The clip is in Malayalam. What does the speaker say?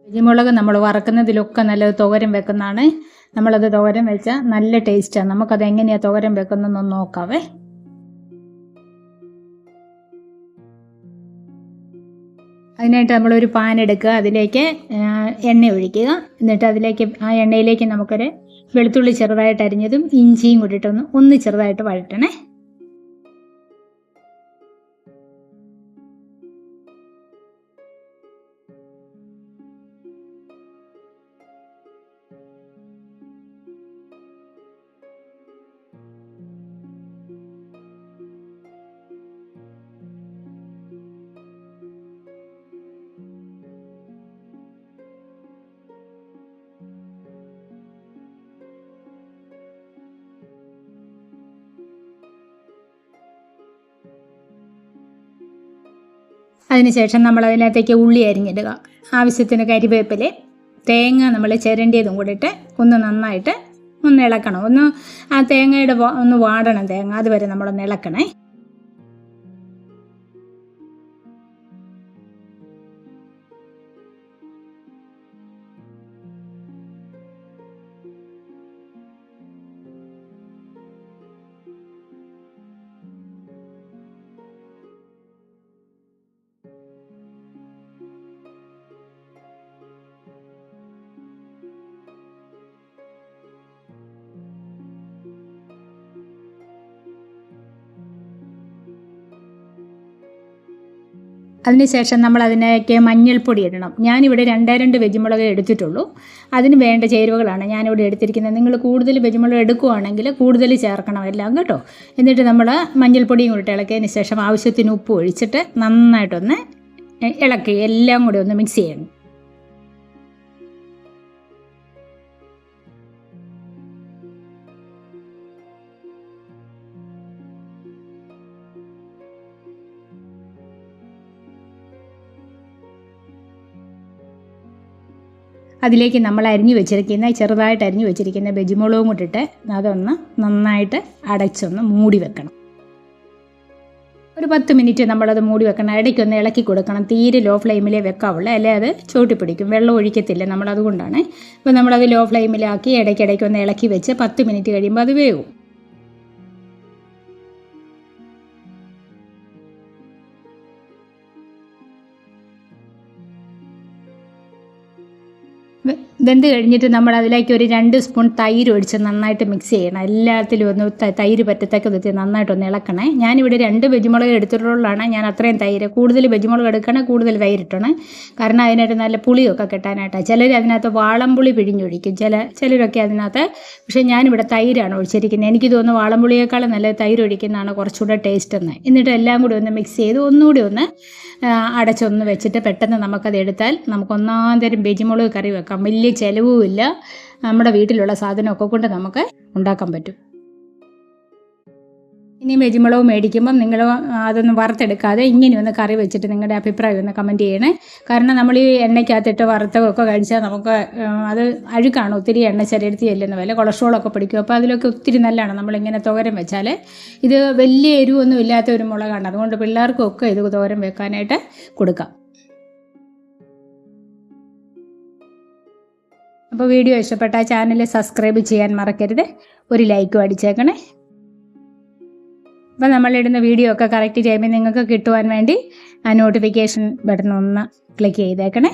വെജിമുളക് നമ്മൾ വറക്കുന്നതിലൊക്കെ നല്ലത് തോരൻ വെക്കുന്നതാണ്. നമ്മളത് തോരൻ വെച്ചാൽ നല്ല ടേസ്റ്റാണ്. നമുക്കത് എങ്ങനെയാണ് തോരൻ വെക്കുന്നതെന്നൊന്ന് നോക്കാവേ. അതിനായിട്ട് നമ്മളൊരു പാൻ എടുക്കുക, അതിലേക്ക് എണ്ണ ഒഴിക്കുക. എന്നിട്ട് അതിലേക്ക് ആ എണ്ണയിലേക്ക് നമുക്കൊരു വെളുത്തുള്ളി ചെറുതായിട്ട് അരിഞ്ഞതും ഇഞ്ചിയും കൂടിയിട്ടൊന്ന് ചെറുതായിട്ട് വഴറ്റണേ. അതിനുശേഷം നമ്മൾ അതിനകത്തേക്ക് ഉള്ളി അരിഞ്ഞിടുക, ആവശ്യത്തിന് കരിവേപ്പില, തേങ്ങ നമ്മൾ ചിരണ്ടിയതും കൂടിയിട്ട് നന്നായിട്ട് ഇളക്കണം. ആ തേങ്ങയുടെ വാടണം തേങ്ങ, അതുവരെ നമ്മളൊന്ന് ഇളക്കണേ. അതിനുശേഷം നമ്മൾ അതിനേക്ക് മഞ്ഞൾപ്പൊടി ഇടണം. ഞാനിവിടെ 2 വെജിമുളക് എടുത്തിട്ടുള്ളൂ. അതിന് വേണ്ട ചേരുവകളാണ് ഞാനിവിടെ എടുത്തിരിക്കുന്നത്. നിങ്ങൾ കൂടുതൽ വെജിമുളക് എടുക്കുകയാണെങ്കിൽ കൂടുതൽ ചേർക്കണം എല്ലാം കേട്ടോ. എന്നിട്ട് നമ്മൾ മഞ്ഞൾപ്പൊടിയും കൂടി ഇളക്കിയതിന് ശേഷം ആവശ്യത്തിന് ഉപ്പ് ഒഴിച്ചിട്ട് നന്നായിട്ടൊന്ന് ഇളക്കി എല്ലാം കൂടി ഒന്ന് മിക്സ് ചെയ്യണം. അതിലേക്ക് നമ്മൾ ചെറുതായിട്ട് അരിഞ്ഞു വെച്ചിരിക്കുന്ന വെജിമുളകും കൂട്ടിട്ട് അതൊന്ന് നന്നായിട്ട് അടച്ചൊന്ന് മൂടി വെക്കണം. ഒരു 10 മിനിറ്റ് നമ്മളത് മൂടി വെക്കണം. ഇടയ്ക്കൊന്ന് ഇളക്കി കൊടുക്കണം. തീരെ ലോ ഫ്ലെയിമിലേ വെക്കാവുള്ളൂ, അല്ലേ അത് ചോട്ടിപ്പിടിക്കും, വെള്ളം ഒഴിക്കത്തില്ല നമ്മളതുകൊണ്ടാണ്. അപ്പോൾ നമ്മളത് ലോ ഫ്ലെയിമിലാക്കി ഇടയ്ക്കൊന്ന് ഇളക്കി വെച്ച് 10 മിനിറ്റ് കഴിയുമ്പോൾ അത് വേവും. വെന്ത് കഴിഞ്ഞിട്ട് നമ്മൾ അതിലേക്ക് ഒരു 2 സ്പൂൺ തൈര് ഒഴിച്ച് നന്നായിട്ട് മിക്സ് ചെയ്യണം. എല്ലാത്തിലും ഒന്ന് തൈര് പറ്റത്തക്ക വിധത്തിൽ നന്നായിട്ടൊന്ന് ഇളക്കണേ. ഞാനിവിടെ 2 വെജിമുളക് എടുത്തിട്ടുള്ളതാണ്, ഞാൻ അത്രയും തൈര്. കൂടുതൽ വെജിമുളക് എടുക്കണേ, കൂടുതൽ തൈരിട്ടണം. കാരണം അതിനായിട്ട് നല്ല പുളിയൊക്കെ കിട്ടാനായിട്ടാണ്. ചിലർ അതിനകത്ത് വാളംപുളി പിഴിഞ്ഞൊഴിക്കും, ചിലരൊക്കെ അതിനകത്ത്. പക്ഷേ ഞാനിവിടെ തൈരാണ് ഒഴിച്ചിരിക്കുന്നത്. എനിക്ക് തോന്നുന്നു വാളംപുളിയേക്കാളും നല്ല തൈര് ഒഴിക്കുന്നതാണ് കുറച്ചുകൂടെ ടേസ്റ്റ് എന്ന്. എന്നിട്ട് എല്ലാം കൂടി ഒന്ന് മിക്സ് ചെയ്ത് ഒന്നുകൂടി ഒന്ന് അടച്ചൊന്ന് വെച്ചിട്ട് പെട്ടെന്ന് നമുക്കത് എടുത്താൽ നമുക്ക് ഒന്നാന്തരം വെജിമുളക് കറി വെക്കാം. വലിയ ചിലവുമില്ല, നമ്മുടെ വീട്ടിലുള്ള സാധനമൊക്കെ കൊണ്ട് നമുക്ക് ഉണ്ടാക്കാൻ പറ്റും. ഇനി വെജിമുളക് മേടിക്കുമ്പോൾ നിങ്ങൾ അതൊന്ന് വറുത്തെടുക്കാതെ ഇങ്ങനെയൊന്ന് കറി വെച്ചിട്ട് നിങ്ങളുടെ അഭിപ്രായം ഒന്ന് കമൻറ്റ് ചെയ്യണേ. കാരണം നമ്മൾ ഈ എണ്ണയ്ക്കകത്തിട്ട് വറുത്തൊക്കെ കഴിച്ചാൽ നമുക്ക് അത് അഴുക്കാണ്, ഒത്തിരി എണ്ണ ശരീരത്തിൽ ചെല്ലുന്ന പോലെ കൊളസ്ട്രോളൊക്കെ പിടിക്കും. അപ്പോൾ അതിലൊക്കെ ഒത്തിരി നല്ലതാണ് നമ്മളിങ്ങനെ തോരൻ വെച്ചാൽ. ഇത് വലിയ എരിവൊന്നും ഇല്ലാത്ത ഒരു മുളകാണ്, അതുകൊണ്ട് പിള്ളേർക്കൊക്കെ ഇത് തോരൻ വെക്കാനായിട്ട് കൊടുക്കാം. അപ്പോൾ വീഡിയോ ഇഷ്ടപ്പെട്ടാൽ ചാനൽ സബ്സ്ക്രൈബ് ചെയ്യാൻ മറക്കരുത്, ഒരു ലൈക്കും അടിച്ചേക്കണേ. അപ്പോൾ നമ്മളിടുന്ന വീഡിയോ ഒക്കെ കറക്റ്റ് ടൈമിൽ നിങ്ങൾക്ക് കിട്ടുവാൻ വേണ്ടി ആ നോട്ടിഫിക്കേഷൻ ബട്ടൺ ഒന്ന് ക്ലിക്ക് ചെയ്തേക്കണേ.